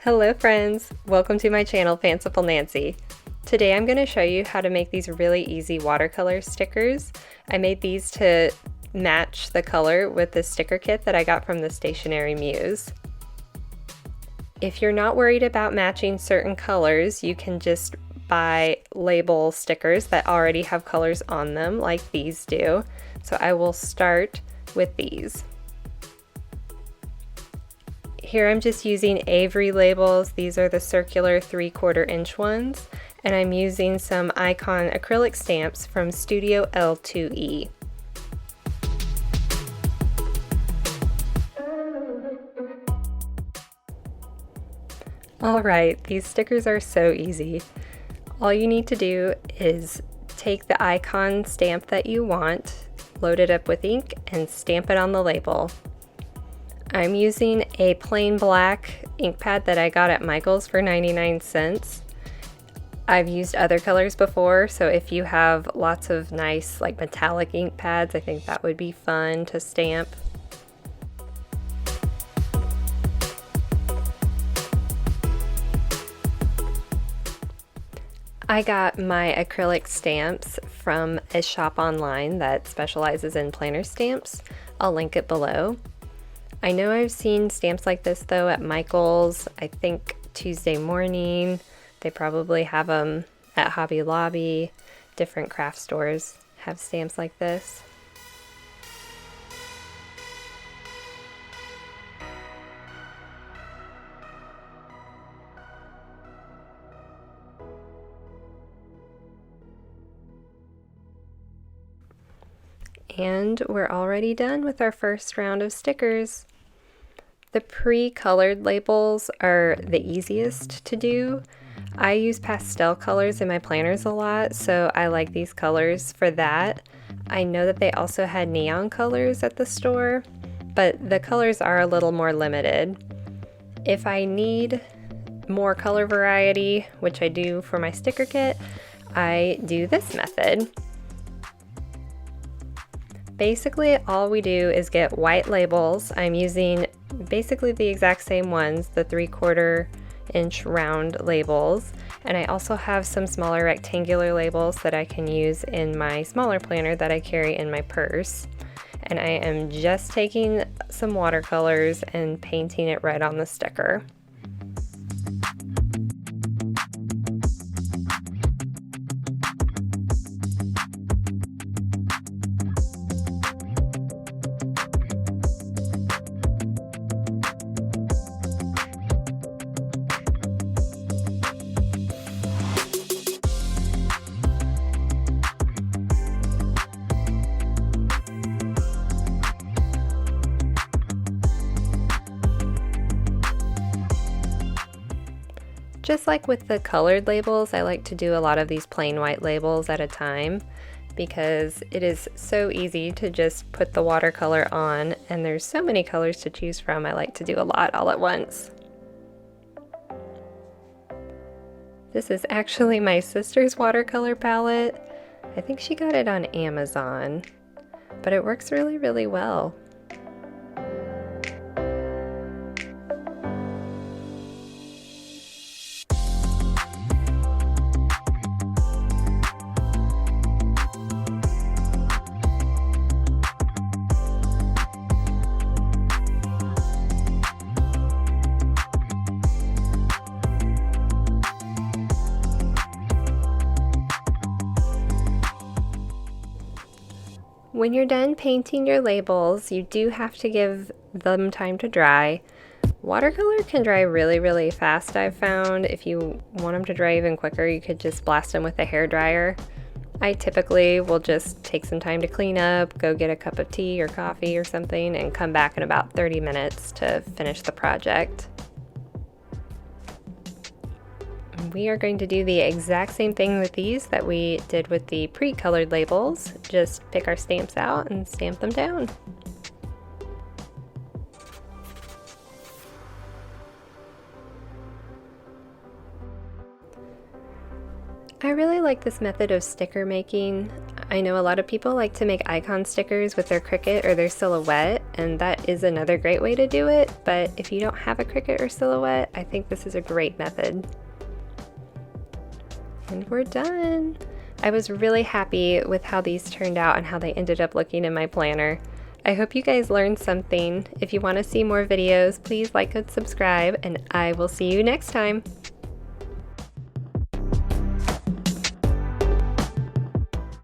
Hello friends! Welcome to my channel, Fanciful Nancy. Today I'm going to show you how to make these really easy watercolor stickers. I made these to match the color with the sticker kit that I got from the Stationery Muse. If you're not worried about matching certain colors, you can just buy label stickers that already have colors on them like these do. So I will start with these. Here I'm just using Avery labels. These are the circular 3/4 inch ones, and I'm using some Icon acrylic stamps from Studio L2E. Alright, these stickers are so easy. All you need to do is take the Icon stamp that you want, load it up with ink, and stamp it on the label. I'm using a plain black ink pad that I got at Michael's for 99 cents. I've used other colors before, so if you have lots of nice like metallic ink pads, I think that would be fun to stamp. I got my acrylic stamps from a shop online that specializes in planner stamps. I'll link it below. I know I've seen stamps like this though at Michael's, I think Tuesday Morning. They probably have them at Hobby Lobby. Different craft stores have stamps like this. And we're already done with our first round of stickers. The pre-colored labels are the easiest to do. I use pastel colors in my planners a lot, so I like these colors for that. I know that they also had neon colors at the store, but the colors are a little more limited. If I need more color variety, which I do for my sticker kit, I do this method. Basically, all we do is get white labels. I'm using basically the exact same ones, the 3/4 inch round labels. And I also have some smaller rectangular labels that I can use in my smaller planner that I carry in my purse. And I am just taking some watercolors and painting it right on the sticker. Just like with the colored labels, I like to do a lot of these plain white labels at a time because it is so easy to just put the watercolor on, and there's so many colors to choose from. I like to do a lot all at once. This is actually my sister's watercolor palette. I think she got it on Amazon, but it works really, really well. When you're done painting your labels, you do have to give them time to dry. Watercolor can dry really, really fast, I've found. If you want them to dry even quicker, you could just blast them with a hairdryer. I typically will just take some time to clean up, go get a cup of tea or coffee or something, and come back in about 30 minutes to finish the project. We are going to do the exact same thing with these that we did with the pre-colored labels. Just pick our stamps out and stamp them down. I really like this method of sticker making. I know a lot of people like to make icon stickers with their Cricut or their Silhouette, and that is another great way to do it, but if you don't have a Cricut or Silhouette, I think this is a great method. And we're done! I was really happy with how these turned out and how they ended up looking in my planner. I hope you guys learned something. If you want to see more videos, please like and subscribe, and I will see you next time.